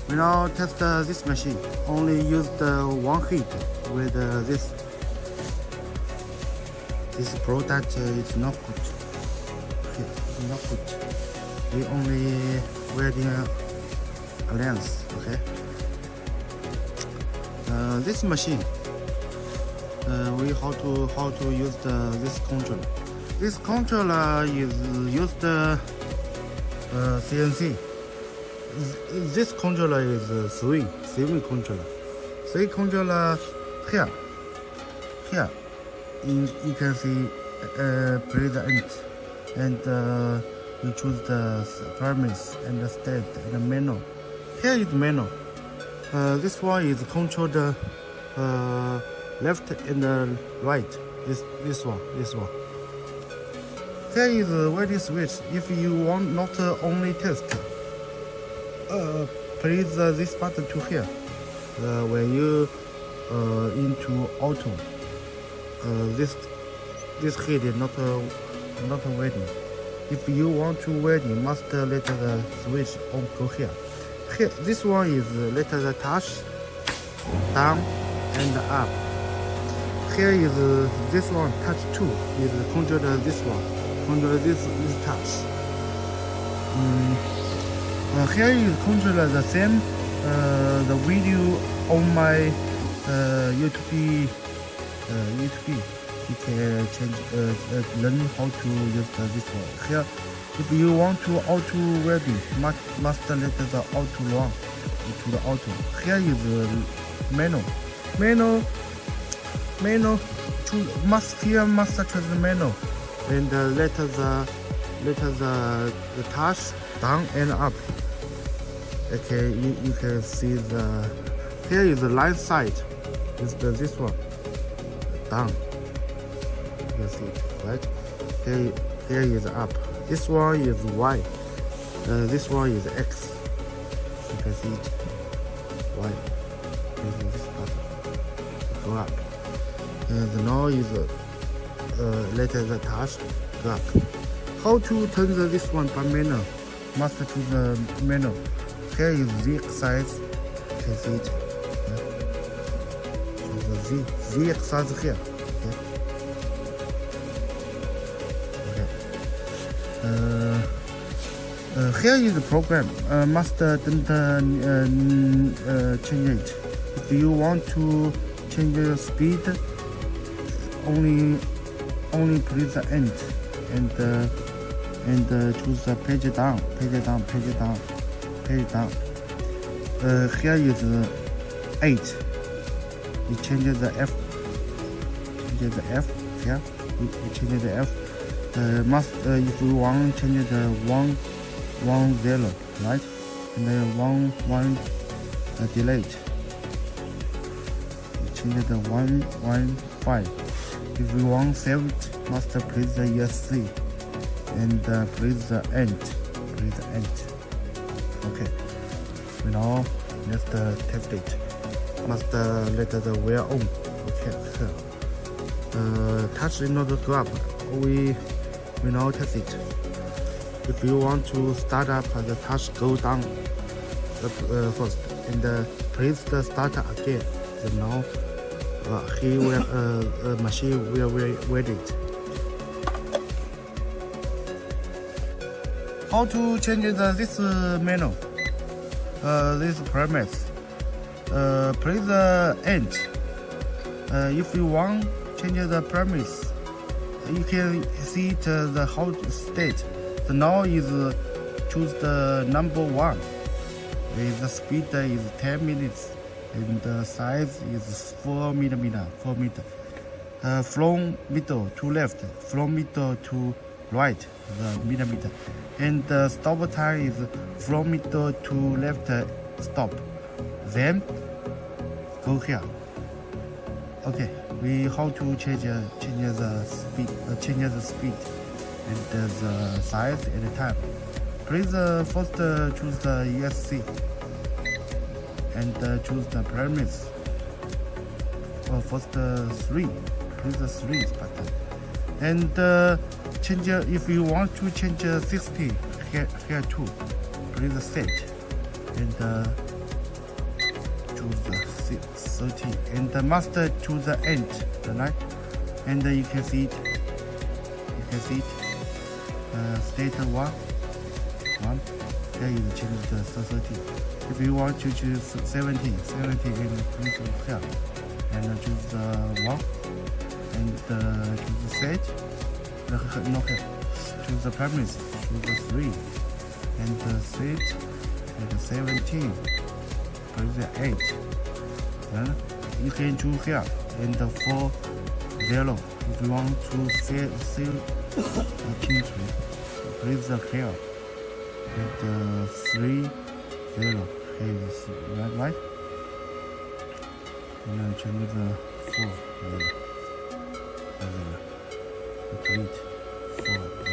We now test this machine. Only used one heat with this. This product is not good. It's not good. We only welding a lens. Okay. This machine. We how to use this controller. This controller is used CNC. This controller is swing controller. Swing controller here. You can see play the end, and you choose the parameters and the state and the menu. Here is menu. This one is controlled left and right. This one. Here is a welding switch. If you want not only test, place this button to here. When you into auto, this head is not welding. If you want to welding, must let the switch on go here. Here, this one is let the touch down and up. Here is this one touch 2 is control this one, control this touch. Here is controller the same. The video on my YouTube. You can change learn how to use this one. Here, if you want to auto welding, must let the auto run to the auto. Here is menu. Must choose the menu and let the touch down and up. Okay, you can see the here is the line side. Is this one down? You can see it, right? Here is up. This one is Y. This one is X. You can see it. Y. Using this button. Go up. The now is let the touch go up. How to turn this one by menu? Must choose the menu. Here is Z exercise. You can see it. Choose the Z exercise here. Here is the program. Must don't change it. If you want to change the speed, only press the end and choose the page down. Here is 8. You change the F. Here. You change the F. Must if you want change the 110, right? And then 1 delete. You change the 115. If you want save it, must press the ESC and press the end. Okay. Now let's test it. Must let the wheel on. Okay. Touch is not go up. We now test it. If you want to start up, the touch go down first and press the start again. So now he will machine will weld it. How to change this menu? This parameters. Press the end. If you want change the parameters, you can see it, the how state. So now is choose the number 1. The speed is 10 minutes and the size is 4 meter. From middle to left, from middle to right, the millimeter. And the stop time is from middle to left stop. Then go here. Okay, we how to change the speed and the size and the time. Please first choose the ESC and choose the parameters. First 3. Press the 3 button and change. If you want to change 60 here too, press the set and choose the 30 and the master to the end, right? And you can see it. State 1. There you change the 30. If you want to choose 70 and click here and choose the 1 and choose the set. No, here. Choose the premise. Choose the 3 and the set and the 17. Press the 8. Then you can choose here and the 4 0. If you want to seal the key, press the here and the 3 0. Is right? And then change the 4 complete 4.